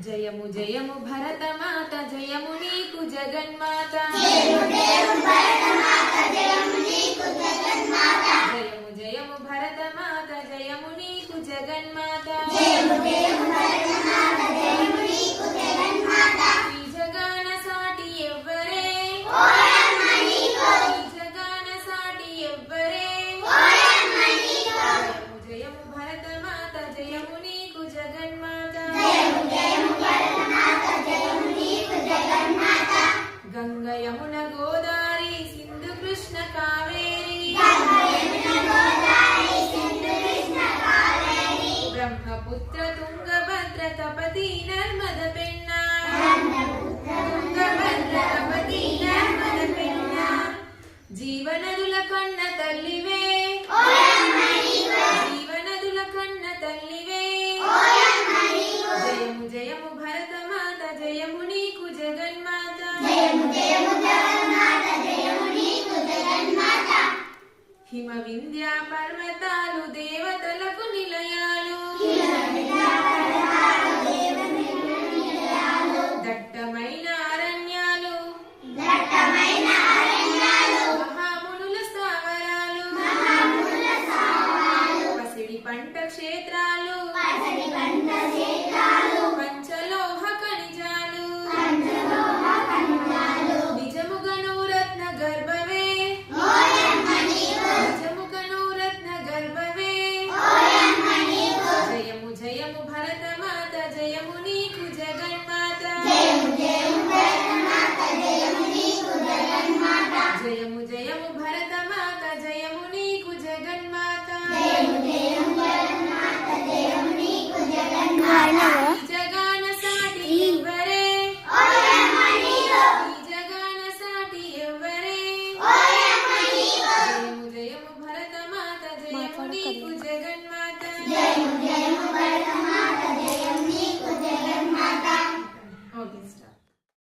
జయము జయము భరతమాత జయము నీకు జగన్మాత జయము జయము భరతమాత జయము నీకు జగన్మాత జయము జయము భరతమాత జయము నీకు జగన్మాత జయము జయము భరతమాత జయము నీకు జగన్మాత ఈ జగాన సాటి ఎవ్వరే ఓయమ్మ నీకు ఈ జగాన సాటి ఎవ్వరే ఓయమ్మ నీకు జయము జయము భరతమాత జయము నీకు జగన్మాత జయము జయము భరతమాత జయము నీకు జగన్మాత గంగ యమున గోదారి సింధు కృష్ణ కావేరి గంగా యమున గోదావరి సింధు కృష్ణ కావేరి బ్రహ్మపుత్ర తుంగభద్ర తపతి నర్మద పెన్న తుంగభద్ర తపతి నర్మద పెన్న జీవనదుల కన్న తల్లివే ఓయమ్మ నీకు జీవనదుల కన్న తల్లివే ఓయమ్మ నీకు జయము జయము భరతమాత జయము నీకు జగన్మాత జయము జయము జగన్మాత జయము నీకు జగన్మాత హిమ వింధ్య పర్వతాలు దేవతలకు నిలయాలు దట్టమైన అరణ్యాలు దట్టమైన అరణ్యాలు మహామునుల స్థావరాలు పసిడి పంట క్షేత్రాలు పసిడి పంట క్షేత్రాలు పంచలోహ ఖనిజాలు పంచలోహ ఖనిజాలు నిజముగను రత్న గర్భవే ఓయమ్మ నీకు నిజముగను రత్న గర్భవే ఓయమ్మ నీకు జయము జయము భరతమాత జయము నీకు జగన్మాత జయము జయము భరతమాత జయము నీకు జగన్మాత జయము జయము భరతమాత జయము నీకు జగన్మాత జయము జయము భరతమాత జయము నీకు జగన్మాత ఈ జగాన సాటి ఎవ్వరే ఓయమ్మ నీకు ఈ జగాన సాటి ఎవ్వరే ఓయమ్మ నీకు జయము జయము భరతమాత జయము నీకు జగన్మాత